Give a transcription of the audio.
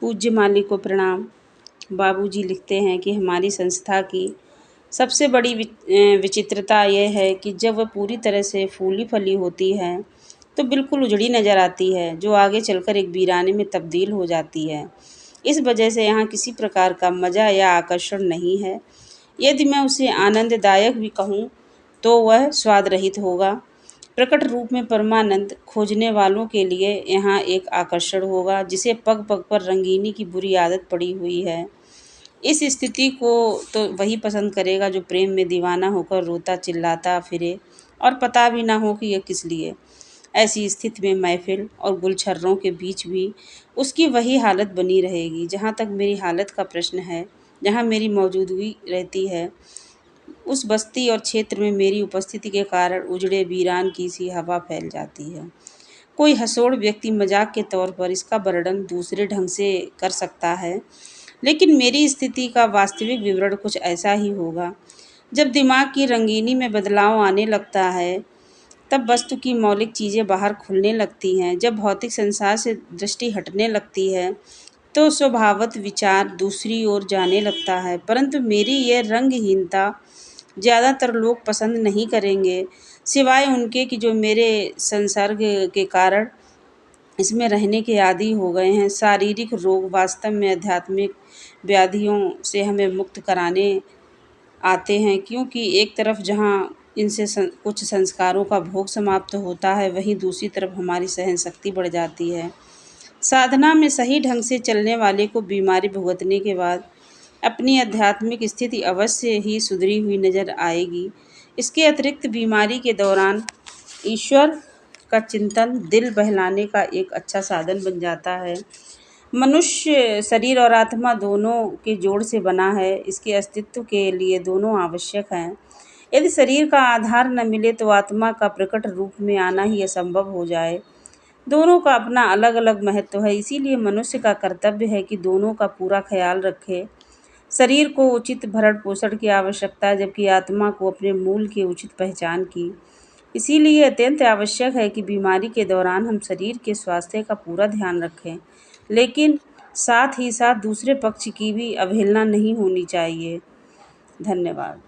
पूज्य माली को प्रणाम। बाबूजी लिखते हैं कि हमारी संस्था की सबसे बड़ी विचित्रता यह है कि जब वह पूरी तरह से फूली-फली होती है, तो बिल्कुल उजड़ी नज़र आती है, जो आगे चलकर एक वीराने में तब्दील हो जाती है। इस वजह से यहाँ किसी प्रकार का मज़ा या आकर्षण नहीं है। यदि मैं उसे आनंददायक भी कहूँ, तो वह स्वाद रहित होगा। प्रकट रूप में परमानंद खोजने वालों के लिए यहाँ एक आकर्षण होगा, जिसे पग-पग पर रंगीनी की बुरी आदत पड़ी हुई है। इस स्थिति को तो वही पसंद करेगा जो प्रेम में दीवाना होकर रोता चिल्लाता फिरे और पता भी ना हो कि यह किस लिए। ऐसी स्थिति में महफ़िल और गुलछर्रों के बीच भी उसकी वही हालत बनी रहेगी। जहाँ तक मेरी हालत का प्रश्न है, जहाँ मेरी मौजूदगी रहती है, उस बस्ती और क्षेत्र में मेरी उपस्थिति के कारण उजड़े वीरान की सी हवा फैल जाती है। कोई हँसोड़ व्यक्ति मजाक के तौर पर इसका वर्णन दूसरे ढंग से कर सकता है, लेकिन मेरी स्थिति का वास्तविक विवरण कुछ ऐसा ही होगा। जब दिमाग की रंगीनी में बदलाव आने लगता है, तब वस्तु की मौलिक चीज़ें बाहर खुलने लगती हैं। जब भौतिक संसार से दृष्टि हटने लगती है, तो स्वभावतः विचार दूसरी ओर जाने लगता है। परंतु मेरी यह रंगहीनता ज़्यादातर लोग पसंद नहीं करेंगे, सिवाय उनके कि जो मेरे संसर्ग के कारण इसमें रहने के आदी हो गए हैं। शारीरिक रोग वास्तव में आध्यात्मिक व्याधियों से हमें मुक्त कराने आते हैं, क्योंकि एक तरफ जहाँ इनसे कुछ संस्कारों का भोग समाप्त होता है, वहीं दूसरी तरफ हमारी सहनशक्ति बढ़ जाती है। साधना में सही ढंग से चलने वाले को बीमारी भुगतने के बाद अपनी आध्यात्मिक स्थिति अवश्य ही सुधरी हुई नज़र आएगी। इसके अतिरिक्त बीमारी के दौरान ईश्वर का चिंतन दिल बहलाने का एक अच्छा साधन बन जाता है। मनुष्य शरीर और आत्मा दोनों के जोड़ से बना है। इसके अस्तित्व के लिए दोनों आवश्यक हैं। यदि शरीर का आधार न मिले तो आत्मा का प्रकट रूप में आना ही असंभव हो जाए। दोनों का अपना अलग अलग महत्व है, इसीलिए मनुष्य का कर्तव्य है कि दोनों का पूरा ख्याल रखे। शरीर को उचित भरण पोषण की आवश्यकता है, जबकि आत्मा को अपने मूल की उचित पहचान की। इसीलिए अत्यंत आवश्यक है कि बीमारी के दौरान हम शरीर के स्वास्थ्य का पूरा ध्यान रखें, लेकिन साथ ही साथ दूसरे पक्ष की भी अवहेलना नहीं होनी चाहिए। धन्यवाद।